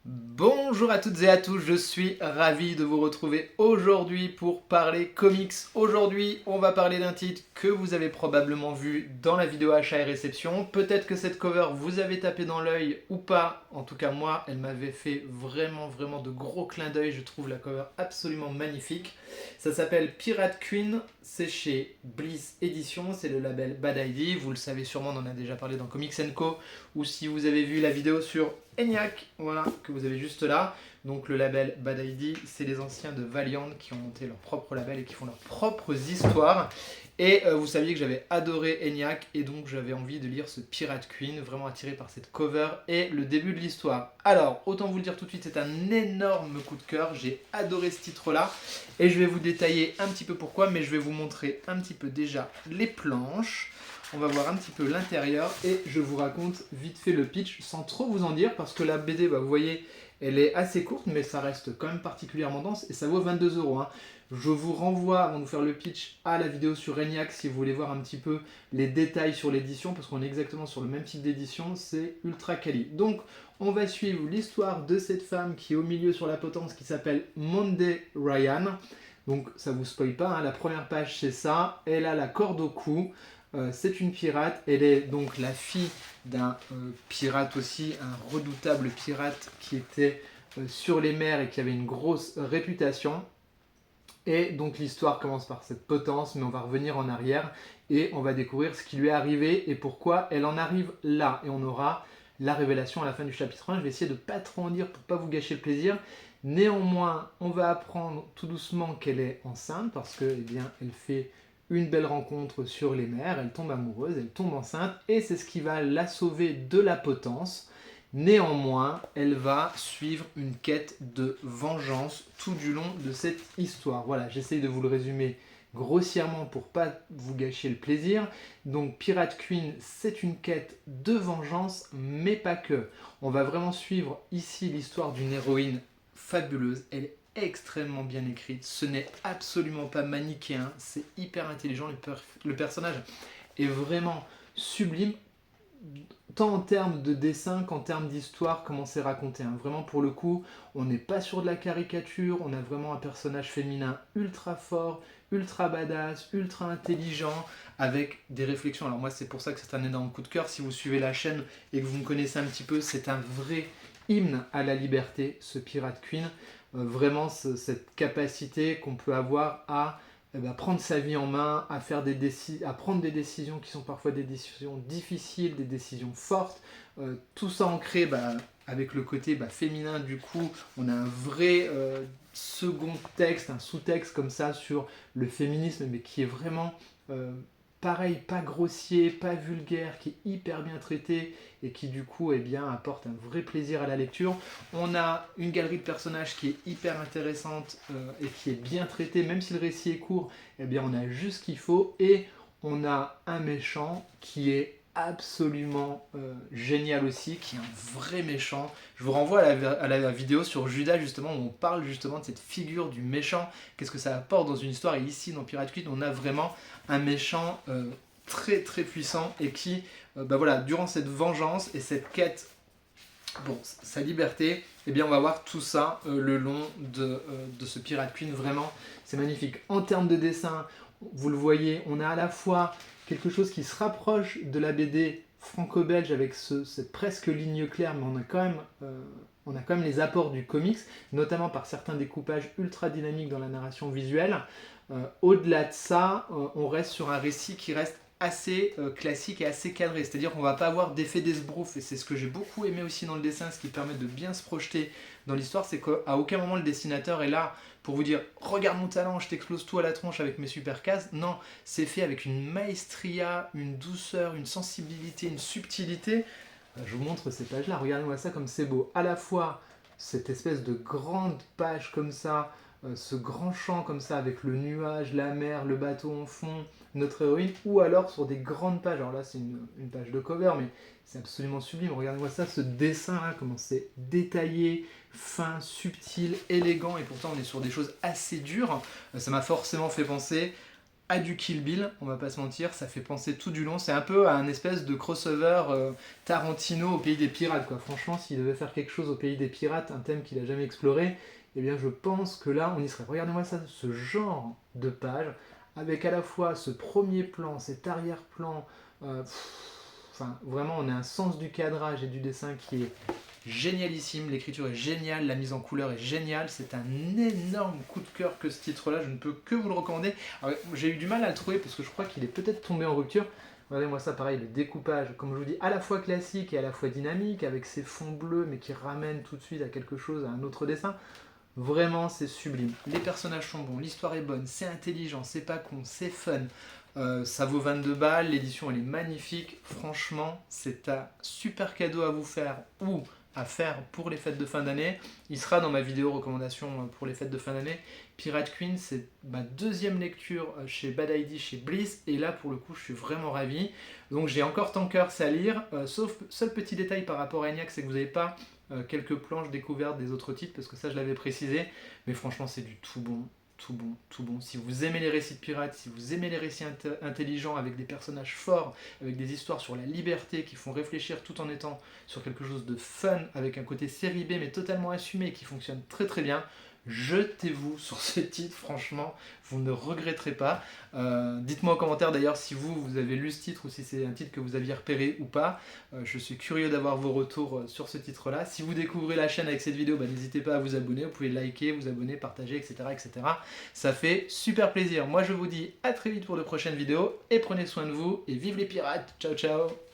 Bonjour à toutes et à tous, je suis ravi de vous retrouver aujourd'hui pour parler comics. Aujourd'hui, on va parler d'un titre que vous avez probablement vu dans la vidéo achat et réception. Peut-être que cette cover vous avez tapé dans l'œil ou pas. En tout cas, moi, elle m'avait fait vraiment de gros clins d'œil. Je trouve la cover absolument magnifique. Ça s'appelle Pirate Queen, c'est chez Bliss Edition, c'est le label Bad ID. Vous le savez sûrement, on en a déjà parlé dans Comics Co. Ou si vous avez vu la vidéo sur ENIAC, voilà, que vous avez juste là. Donc le label Bad ID, c'est les anciens de Valiant qui ont monté leur propre label et qui font leurs propres histoires. Et vous saviez que j'avais adoré ENIAC et donc j'avais envie de lire ce Pirate Queen, vraiment attiré par cette cover et le début de l'histoire. Alors, autant vous le dire tout de suite, c'est un énorme coup de cœur, j'ai adoré ce titre-là et je vais vous détailler un petit peu pourquoi, mais je vais vous montrer un petit peu déjà les planches. On va voir un petit peu l'intérieur et je vous raconte vite fait le pitch sans trop vous en dire parce que la BD, vous voyez, elle est assez courte mais ça reste quand même particulièrement dense et ça vaut 22 €. Je vous renvoie, avant de vous faire le pitch, à la vidéo sur ENIAC si vous voulez voir un petit peu les détails sur l'édition parce qu'on est exactement sur le même type d'édition, c'est ultra quali. Donc on va suivre l'histoire de cette femme qui est au milieu sur la potence qui s'appelle Monday Ryan. Donc ça vous spoil pas, la première page c'est ça, elle a la corde au cou. C'est une pirate, elle est donc la fille d'un pirate aussi, un redoutable pirate qui était sur les mers et qui avait une grosse réputation. Et donc l'histoire commence par cette potence, mais on va revenir en arrière et on va découvrir ce qui lui est arrivé et pourquoi elle en arrive là. Et on aura la révélation à la fin du chapitre 1. Je vais essayer de ne pas trop en dire pour ne pas vous gâcher le plaisir. Néanmoins, on va apprendre tout doucement qu'elle est enceinte parce que, elle fait une belle rencontre sur les mers, elle tombe amoureuse, elle tombe enceinte et c'est ce qui va la sauver de la potence. Néanmoins, elle va suivre une quête de vengeance tout du long de cette histoire. Voilà, j'essaye de vous le résumer grossièrement pour pas vous gâcher le plaisir. Donc Pirate Queen, c'est une quête de vengeance, mais pas que. On va vraiment suivre ici l'histoire d'une héroïne fabuleuse. Elle est extrêmement bien écrite. Ce n'est absolument pas manichéen. C'est hyper intelligent. Le personnage est vraiment sublime tant en termes de dessin qu'en termes d'histoire, comment c'est raconté. Vraiment, pour le coup, on n'est pas sur de la caricature, on a vraiment un personnage féminin ultra fort, ultra badass, ultra intelligent, avec des réflexions. Alors moi, c'est pour ça que c'est un énorme coup de cœur. Si vous suivez la chaîne et que vous me connaissez un petit peu, c'est un vrai hymne à la liberté, ce Pirate Queen. Vraiment, cette capacité qu'on peut avoir à prendre sa vie en main, à prendre des décisions qui sont parfois des décisions difficiles, des décisions fortes. Tout ça ancré avec le côté féminin, du coup, on a un vrai second texte, un sous-texte comme ça sur le féminisme, mais qui est vraiment pareil, pas grossier, pas vulgaire, qui est hyper bien traité et qui du coup apporte un vrai plaisir à la lecture. On a une galerie de personnages qui est hyper intéressante et qui est bien traitée, même si le récit est court, on a juste ce qu'il faut et on a un méchant qui est absolument génial aussi, qui est un vrai méchant. Je vous renvoie à la vidéo sur Judas justement où on parle justement de cette figure du méchant, qu'est-ce que ça apporte dans une histoire, et ici dans Pirate Queen on a vraiment un méchant très puissant et qui durant cette vengeance et cette quête pour sa liberté, on va voir tout ça le long de ce Pirate Queen. Vraiment, c'est magnifique. En termes de dessin, vous le voyez, on a à la fois quelque chose qui se rapproche de la BD franco-belge avec cette presque ligne claire, mais on a quand même les apports du comics, notamment par certains découpages ultra dynamiques dans la narration visuelle. Au-delà de ça, on reste sur un récit qui reste assez classique et assez cadré, c'est-à-dire qu'on va pas avoir d'effet d'esbrouf, et c'est ce que j'ai beaucoup aimé aussi dans le dessin, ce qui permet de bien se projeter dans l'histoire, c'est qu'à aucun moment le dessinateur est là pour vous dire regarde mon talent, je t'explose tout à la tronche avec mes super cases. Non, c'est fait avec une maestria, une douceur, une sensibilité, une subtilité. Je vous montre ces pages-là, regardez-moi ça comme c'est beau. À la fois cette espèce de grande page comme ça, ce grand champ comme ça avec le nuage, la mer, le bateau en fond, notre héroïne, ou alors sur des grandes pages. Alors là c'est une page de cover, mais c'est absolument sublime. Regardez-moi ça, ce dessin là, comment c'est détaillé, fin, subtil, élégant, et pourtant on est sur des choses assez dures. Ça m'a forcément fait penser à du Kill Bill, on va pas se mentir, ça fait penser tout du long, c'est un peu un espèce de crossover Tarantino au pays des pirates, quoi. Franchement, s'il devait faire quelque chose au pays des pirates, un thème qu'il a jamais exploré, eh bien je pense que là, on y serait. Regardez-moi ça, ce genre de page, avec à la fois ce premier plan, cet arrière-plan, enfin, vraiment, on a un sens du cadrage et du dessin qui est génialissime, l'écriture est géniale, la mise en couleur est géniale, c'est un énorme coup de cœur que ce titre-là, je ne peux que vous le recommander. J'ai eu du mal à le trouver parce que je crois qu'il est peut-être tombé en rupture. Regardez-moi ça, pareil, le découpage, comme je vous dis, à la fois classique et à la fois dynamique, avec ses fonds bleus, mais qui ramènent tout de suite à quelque chose, à un autre dessin. Vraiment, c'est sublime. Les personnages sont bons, l'histoire est bonne, c'est intelligent, c'est pas con, c'est fun. Ça vaut 22 balles, l'édition elle est magnifique. Franchement, c'est un super cadeau à vous faire ou à faire pour les fêtes de fin d'année. Il sera dans ma vidéo recommandation pour les fêtes de fin d'année. Pirate Queen, c'est ma deuxième lecture chez Bad ID, chez Bliss, et là pour le coup je suis vraiment ravi. Donc j'ai encore Tankers à lire, sauf seul petit détail par rapport à ENIAC, c'est que vous n'avez pas quelques planches découvertes des autres titres, parce que ça je l'avais précisé, mais franchement c'est du tout bon. Tout bon, tout bon. Si vous aimez les récits de pirates, si vous aimez les récits intelligents avec des personnages forts, avec des histoires sur la liberté qui font réfléchir tout en étant sur quelque chose de fun, avec un côté série B mais totalement assumé et qui fonctionne très très bien, jetez-vous sur ce titre, franchement, vous ne regretterez pas. Dites-moi en commentaire d'ailleurs si vous avez lu ce titre ou si c'est un titre que vous aviez repéré ou pas. Je suis curieux d'avoir vos retours sur ce titre-là. Si vous découvrez la chaîne avec cette vidéo, n'hésitez pas à vous abonner. Vous pouvez liker, vous abonner, partager, etc., etc. Ça fait super plaisir. Moi, je vous dis à très vite pour de prochaines vidéos et prenez soin de vous et vive les pirates. Ciao, ciao.